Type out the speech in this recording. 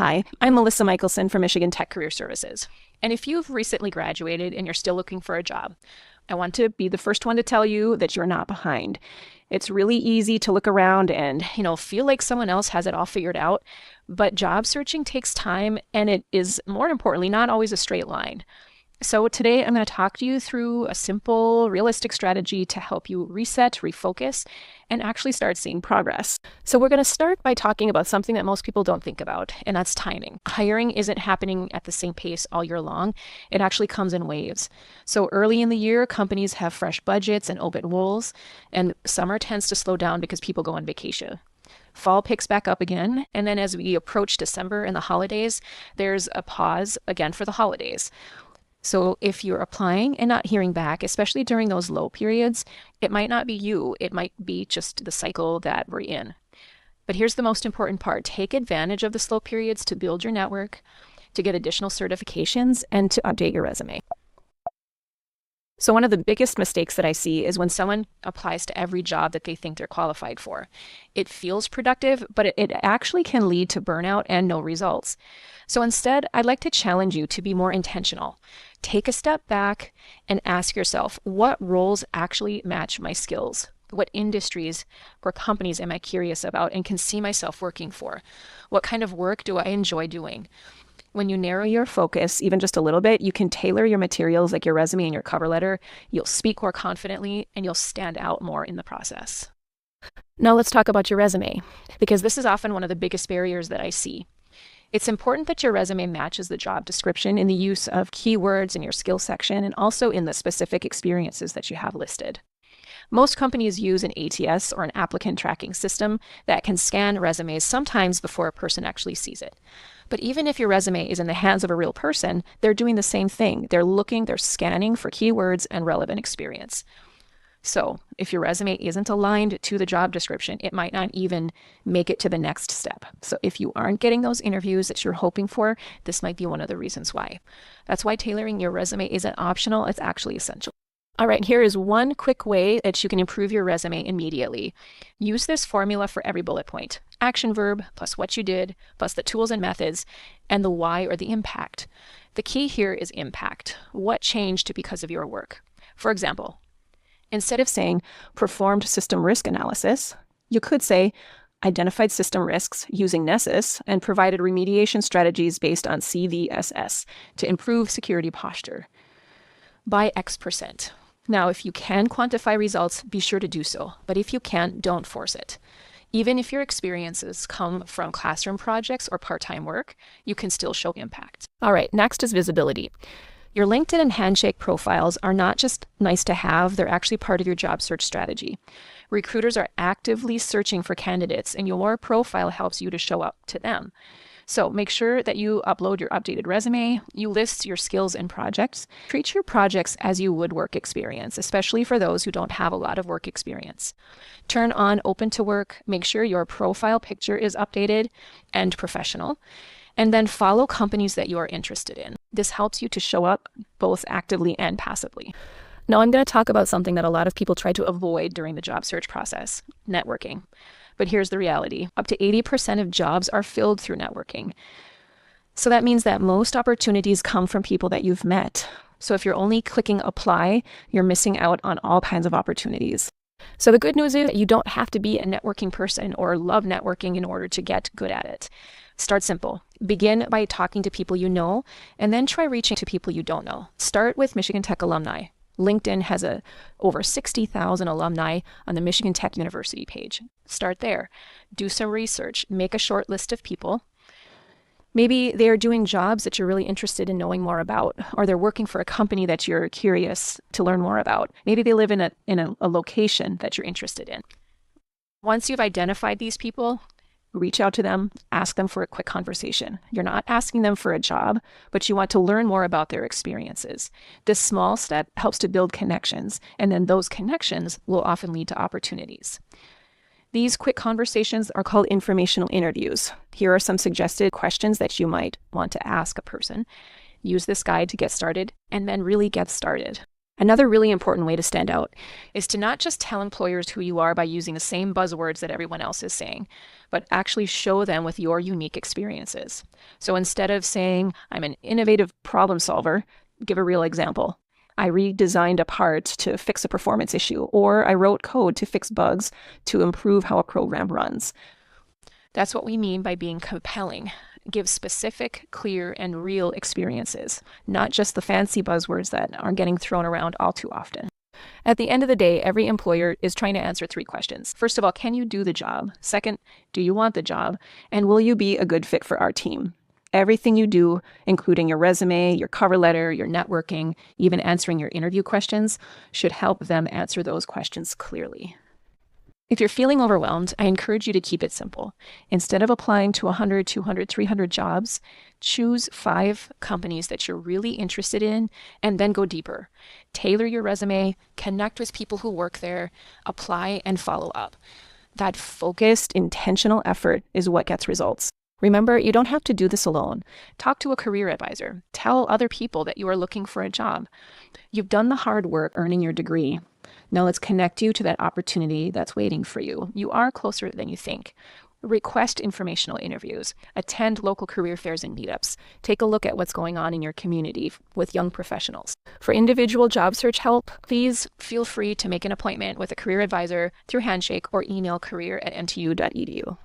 Hi, I'm Melissa Michelson from Michigan Tech Career Services. And if you've recently graduated and you're still looking for a job, I want to be the first one to tell you that you're not behind. It's really easy to look around and, feel like someone else has it all figured out, but job searching takes time and it is, more importantly, not always a straight line. So today I'm going to talk to you through a simple, realistic strategy to help you reset, refocus, and actually start seeing progress. So we're going to start by talking about something that most people don't think about, and that's timing. Hiring isn't happening at the same pace all year long. It actually comes in waves. So early in the year, companies have fresh budgets and open roles, and summer tends to slow down because people go on vacation. Fall picks back up again, and then as we approach December and the holidays, there's a pause again for the holidays. So if you're applying and not hearing back, especially during those low periods, it might not be you. It might be just the cycle that we're in. But here's the most important part. Take advantage of the slow periods to build your network, to get additional certifications, and to update your resume. So one of the biggest mistakes that I see is when someone applies to every job that they think they're qualified for. It feels productive, but it actually can lead to burnout and no results. So instead, I'd like to challenge you to be more intentional. Take a step back and ask yourself, what roles actually match my skills? What industries or companies am I curious about and can see myself working for? What kind of work do I enjoy doing? When you narrow your focus even just a little bit, you can tailor your materials like your resume and your cover letter. You'll speak more confidently and you'll stand out more in the process. Now let's talk about your resume, because this is often one of the biggest barriers that I see. It's important that your resume matches the job description in the use of keywords in your skill section and also in the specific experiences that you have listed. Most companies use an ATS or an applicant tracking system that can scan resumes sometimes before a person actually sees it. But even if your resume is in the hands of a real person, they're doing the same thing. They're scanning for keywords and relevant experience. So if your resume isn't aligned to the job description, it might not even make it to the next step. So if you aren't getting those interviews that you're hoping for, this might be one of the reasons why. That's why tailoring your resume isn't optional, it's actually essential. All right, here is one quick way that you can improve your resume immediately. Use this formula for every bullet point. Action verb plus what you did, plus the tools and methods, and the why or the impact. The key here is impact. What changed because of your work? For example, instead of saying performed system risk analysis, you could say identified system risks using Nessus and provided remediation strategies based on CVSS to improve security posture by X%. Now, if you can quantify results, be sure to do so. But if you can't, don't force it. Even if your experiences come from classroom projects or part-time work, you can still show impact. All right, next is visibility. Your LinkedIn and Handshake profiles are not just nice to have, they're actually part of your job search strategy. Recruiters are actively searching for candidates, and your profile helps you to show up to them. So make sure that you upload your updated resume, you list your skills and projects. Treat your projects as you would work experience, especially for those who don't have a lot of work experience. Turn on open to work, make sure your profile picture is updated and professional, and then follow companies that you are interested in. This helps you to show up both actively and passively. Now I'm going to talk about something that a lot of people try to avoid during the job search process, networking. But here's the reality. Up to 80% of jobs are filled through networking. So that means that most opportunities come from people that you've met. So if you're only clicking apply, you're missing out on all kinds of opportunities. So the good news is that you don't have to be a networking person or love networking in order to get good at it. Start simple. Begin by talking to people you know, and then try reaching to people you don't know. Start with Michigan Tech alumni. LinkedIn has over 60,000 alumni on the Michigan Tech University page. Start there. Do some research. Make a short list of people. Maybe they are doing jobs that you're really interested in knowing more about, or they're working for a company that you're curious to learn more about. Maybe they live in a location that you're interested in. Once you've identified these people, reach out to them, ask them for a quick conversation. You're not asking them for a job, but you want to learn more about their experiences. This small step helps to build connections, and then those connections will often lead to opportunities. These quick conversations are called informational interviews. Here are some suggested questions that you might want to ask a person. Use this guide to get started, and then really get started. Another really important way to stand out is to not just tell employers who you are by using the same buzzwords that everyone else is saying, but actually show them with your unique experiences. So instead of saying, I'm an innovative problem solver, give a real example. I redesigned a part to fix a performance issue, or I wrote code to fix bugs to improve how a program runs. That's what we mean by being compelling. Give specific, clear, and real experiences, not just the fancy buzzwords that are getting thrown around all too often. At the end of the day, every employer is trying to answer 3 questions. First of all, can you do the job? Second, do you want the job? And will you be a good fit for our team? Everything you do, including your resume, your cover letter, your networking, even answering your interview questions, should help them answer those questions clearly. If you're feeling overwhelmed, I encourage you to keep it simple. Instead of applying to 100, 200, 300 jobs, choose 5 companies that you're really interested in and then go deeper. Tailor your resume, connect with people who work there, apply and follow up. That focused, intentional effort is what gets results. Remember, you don't have to do this alone. Talk to a career advisor. Tell other people that you are looking for a job. You've done the hard work earning your degree. Now let's connect you to that opportunity that's waiting for you. You are closer than you think. Request informational interviews. Attend local career fairs and meetups. Take a look at what's going on in your community with young professionals. For individual job search help, please feel free to make an appointment with a career advisor through Handshake or email career@mtu.edu.